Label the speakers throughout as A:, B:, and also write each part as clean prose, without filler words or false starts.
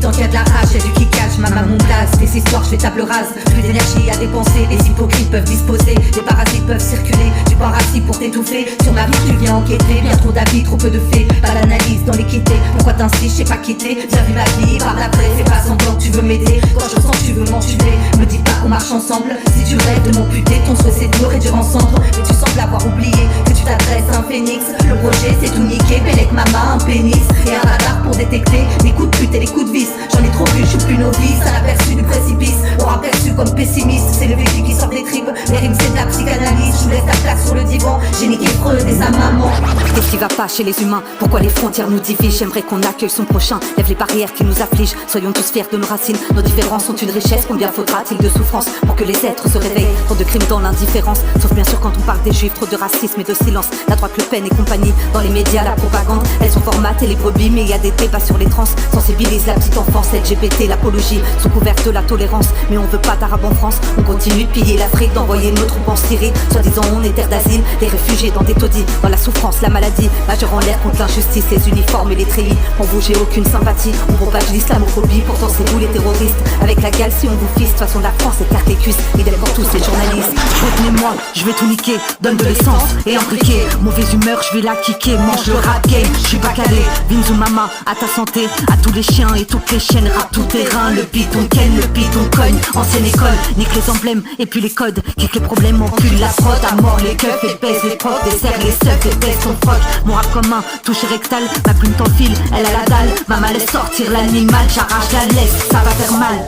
A: Tant qu'il y a de la rage, y'a du kickage, ma maman blase. Des histoires, je fais table rase. Plus d'énergie à dépenser, les hypocrites peuvent disposer. Les parasites peuvent circuler, du parasite pour t'étouffer. Sur ma vie, tu viens enquêter. Bien trop d'avis, trop peu de faits. Pas d'analyse dans l'équité. Pourquoi t'insistes, je sais pas quitter. Bien vu ma vie, par l'après, fais pas semblant que tu veux m'aider. Quand je sens que tu veux m'entuber, me dis pas qu'on marche ensemble. Si tu rêves de m'amputer, ton souhait c'est de me réduire en cendres. Mais tu sembles avoir oublié que tu t'adresses à un phénix. Le projet c'est tout niquer, Bélec ma main, un pénis et un radar pour détecter les coups de pute et les coups de vis. J'en ai trop vu, je suis plus novice. À l'aperçu du précipice, aura perçu comme pessimiste. C'est le vécu qui sort des tripes, les rimes c'est de la psychanalyse. Je vous laisse ta place sur le divan, j'ai niqué Freud et sa maman.
B: Qu'est-ce qui va pas chez les humains? Pourquoi les frontières nous divisent? J'aimerais qu'on accueille son prochain, lève les barrières qui nous affligent. Soyons tous fiers de nos racines, nos différences sont une richesse. Combien faudra-t-il de souffrance pour que les êtres se réveillent? Trop de crimes dans l'indifférence, sauf bien sûr quand on parle des juifs. Trop de racisme et de silence, la droite Le Pen et compagnie. Dans les médias, la propagande, elles sont formatées les brebis. Mais il y a des débats sur les trans, sensibilise la petite enfance. LGBT, l'apologie, sous couvert de la tolérance. Mais on veut pas d'arabes en France, on continue de piller l'Afrique, d'envoyer nos troupes en Syrie. Soi-disant on est terre d'asile, les réfugiés dans des taudis. Dans la souffrance, la maladie, majeur en l'air contre l'injustice. Les uniformes et les treillis, pour vous j'ai aucune sympathie. On propage l'islamophobie, pourtant c'est vous les terroristes. Avec la gale si on vous fiste, de toute façon la France écarte les cuisses. Idem pour tous les journalistes. Retenez-moi, je vais tout niquer, donne de l'essence et un briquet. Mauvaise humeur, je vais la kicker, mange le rap game. Je suis pas calé, Vinzou Mama, à ta santé. À tous les chiens et toutes les chiennes, rap tout terrain. Le beat on ken, le beat on cogne. Ancienne école, nique les emblèmes et puis les codes. Kick les problèmes, encule la prod. À mort les keufs et baisse les profs. Dessert les seufs et baisse ton froc. Mon rap commun, touche rectal, ma plume t'enfile, elle a la dalle. Maman laisse sortir l'animal, j'arrache la laisse, ça va faire mal.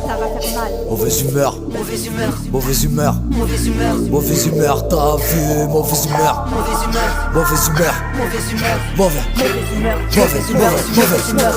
C: Mauvaise humeur,
A: Mauvaise humeur,
C: mauvaise humeur,
A: mauvaise humeur,
C: mauvaise humeur, t'as vu, mauvaise humeur,
A: mauvaise humeur,
C: mauvaise humeur,
A: mauvaise humeur,
C: mauvais,
A: mauvaise humeur,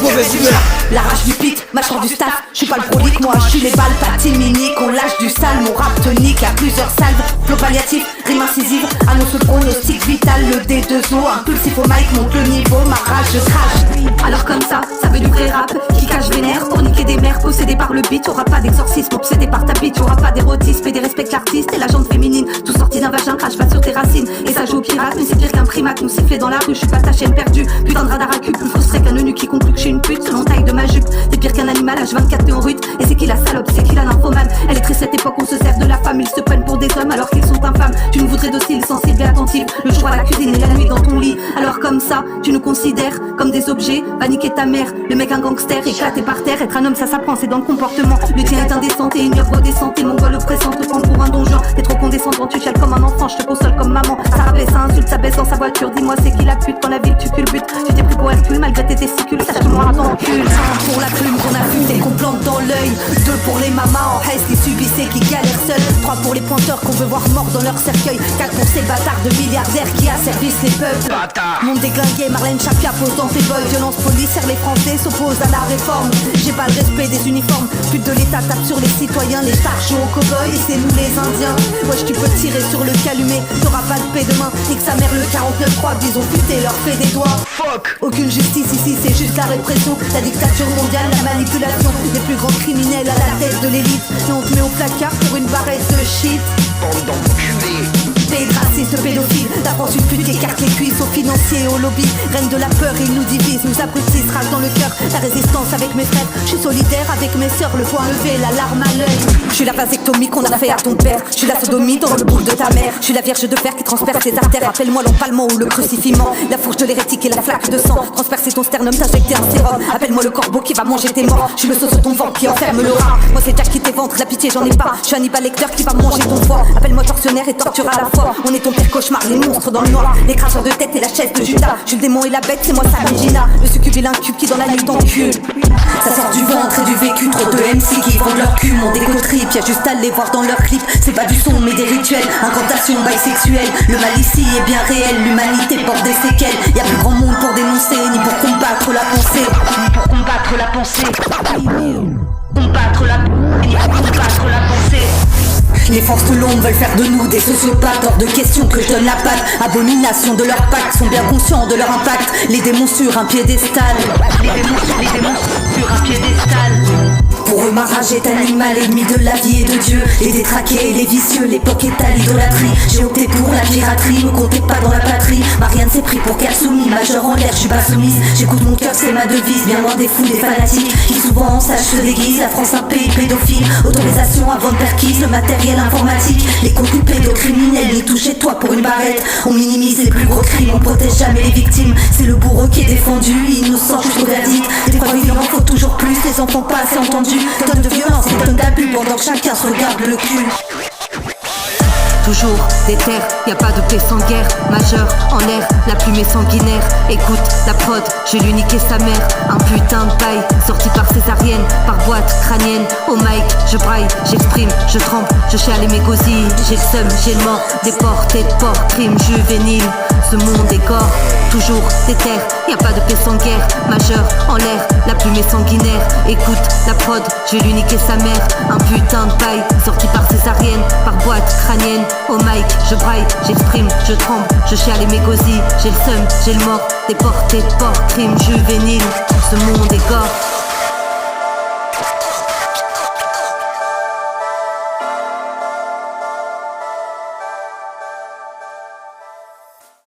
C: mauvaise humeur.
B: La rage du pit, mâchoire du staff. Je suis pas le prolique, moi je suis les balles, pas timinique. On lâche du sale, mon rap tonique. Y'a plusieurs salves, flow palliatif, rime incisive. Annonce le pronostic vital, le D2O. Impulsif au mic, monte le niveau, ma rage je crache. Alors comme ça veut du vrai rap qui cache vénère. Pour niquer des mères, possédées par le beat. Y'aura pas d'exorcisme, obsédé par ta bite. Y'aura pas d'érotisme et des respects l'artiste et la jante féminine. Tout sorti d'un vagin, crache pas sur tes racines. Et ça joue au pirate, mais c'est pire qu'un primate. Nous siffler dans la rue, je suis pas ta chaîne perdue. Putain de radar à cul, plus frustré qu'un eunuque qui conclut que je suis une pute selon taille de ma jupe. C'est pire qu'un animal, H24 t'es en rut. Et c'est qui la salope, c'est qui la nymphomane. Elle est triste cette époque, on se sert de la femme. Ils se prennent pour des hommes alors qu'ils sont infâmes. Tu nous voudrais docile, sensible et attentive. Le jour à la cuisine et la nuit dans ton lit. Alors comme ça, tu nous considères comme des objets. Va niquer ta mère, le mec un gangster, éclaté par terre. Être un homme ça s'apprend, c'est dans le comportement. Le tien est indécent et une œuvre décente. Et mon gars oppressant te prend pour un donjon. T'es trop condescendant, tu chiales comme un enfant. Je te console comme maman. Ça rabaisse, ça insulte, ça baisse dans sa voiture. Dis-moi c'est qui la pute quand la ville tu culbutes. Tu t'es pris pour Hercule malgré tes testicules. Sache que moi t'encule. Un pour la plume qu'on affûte et qu'on plante dans l'œil. 2 pour les mamas en haisse qui subissent et qui galèrent seuls. 3 pour les pointeurs qu'on veut voir morts dans leur cercueil. 4 pour ces bâtards de milliardaires qui asservissent les peuples. Monde déglingué, Marlène Chapia pose dans ses bols. Violence policière, les Français s'opposent à la réforme. J'ai pas le respect des uniformes. Pute de l'État tape sur les citoyens. Les stars jouent aux cow-boys et c'est nous les Indiens. Wesh tu peux tirer sur le calumet. T'auras pas de paix demain. Nique sa mère le 49-3. Ils ont puté leur fait des doigts. Aucune justice ici, c'est juste la répression. La dictature mondiale, la manipulation. Les plus grands criminels à la tête de l'élite. Et on te met au placard pour une barrette de shit.
D: Bande d'enculés.
B: Pays de racistes pédophiles, la France une pute qui écarte les cuisses aux financiers et aux lobbies. Reine de la peur, ils nous divisent, nous abrutissent, rage dans le cœur. La résistance avec mes frères, je suis solidaire avec mes sœurs. Le poing levé, la larme à l'œil. Je suis la vasectomie qu'on a fait à ton père. Je suis la sodomie dans le boule de ta mère. Je suis la vierge de fer qui transperce tes artères. Appelle-moi l'empalement ou le crucifiement. La fourche de l'hérétique et la flaque de sang. Transpercer ton sternum, t'injecter un sérum. Appelle-moi le corbeau qui va manger tes morts. Je suis le sauce de ton ventre qui enferme le rat. Moi c'est Jack qui t'éventre, la pitié j'en ai pas. Je suis Hannibal Lecter qui va manger ton foie. Appelle-moi tortionnaire et torture à la fois. On est ton pire cauchemar, les monstres dans le noir. Les cracheurs de tête et la chaise de Judas. Je suis le démon et la bête, c'est moi Samigina. Le succube et l'incube qui dans la nuit t'encule. Ça sort du ventre et du vécu. Trop de MC qui vendent leur cul, mon déco-trip. Y'a juste à les voir dans leurs clips. C'est pas du son mais des rituels. Incantation bisexuelle. Le mal ici est bien réel. L'humanité porte des séquelles. Y'a plus grand monde pour dénoncer ni pour combattre la pensée. Ni pour combattre la pensée. Combattre la ni pour combattre la pensée. Les forces de l'ombre veulent faire de nous des sociopathes. Hors de question que je donne la patte. Abomination de leur pacte, sont bien conscients de leur impact. Les démons sur un piédestal. Les démons sur un piédestal. Pour eux ma rage est animal, ennemi de la vie et de Dieu. Les détraqués et les vicieux, l'époque est à l'idolâtrie. J'ai opté pour la piraterie, me comptez pas dans la patrie. Marianne s'est pris pour qu'elle soumise, majeur en l'air, je suis pas soumise. J'écoute mon cœur, c'est ma devise, bien loin des fous, des fanatiques qui souvent en sage se déguisent. La France un pays pédophile, autorisation avant de perquise, le matériel informatique, les contenus pédocriminels, ni toucher toi pour une barrette. On minimise les plus gros crimes, on protège jamais les victimes. C'est le bourreau qui est défendu, innocent jusqu'au verdict. Des fois vivants, faut toujours plus, les enfants pas assez entendus. Tonnes de violence et tonnes d'abus pendant que chacun se regarde le cul.
A: Toujours des terres, y a pas de paix sans guerre. Majeur en l'air, la plume est sanguinaire. Écoute la prod, je lui niquer sa mère. Un putain de paille, sorti par césarienne, par boîte crânienne. Au mic, je braille, j'exprime, je trempe, je chiale mes gosies. J'ai le seum, j'ai le mort, déporté de port, crime juvénile. Ce monde est corps, toujours des terres, y a pas de paix sans guerre. Majeur en l'air, la plume est sanguinaire. Écoute la prod, je lui niquer sa mère. Un putain de paille, sorti par césarienne, par boîte crânienne. Au mic, je braille, j'exprime, je tremble, je chiale mes gosies. J'ai le seum, j'ai le mort, déporté de port, crime juvénile. Ce monde est gore.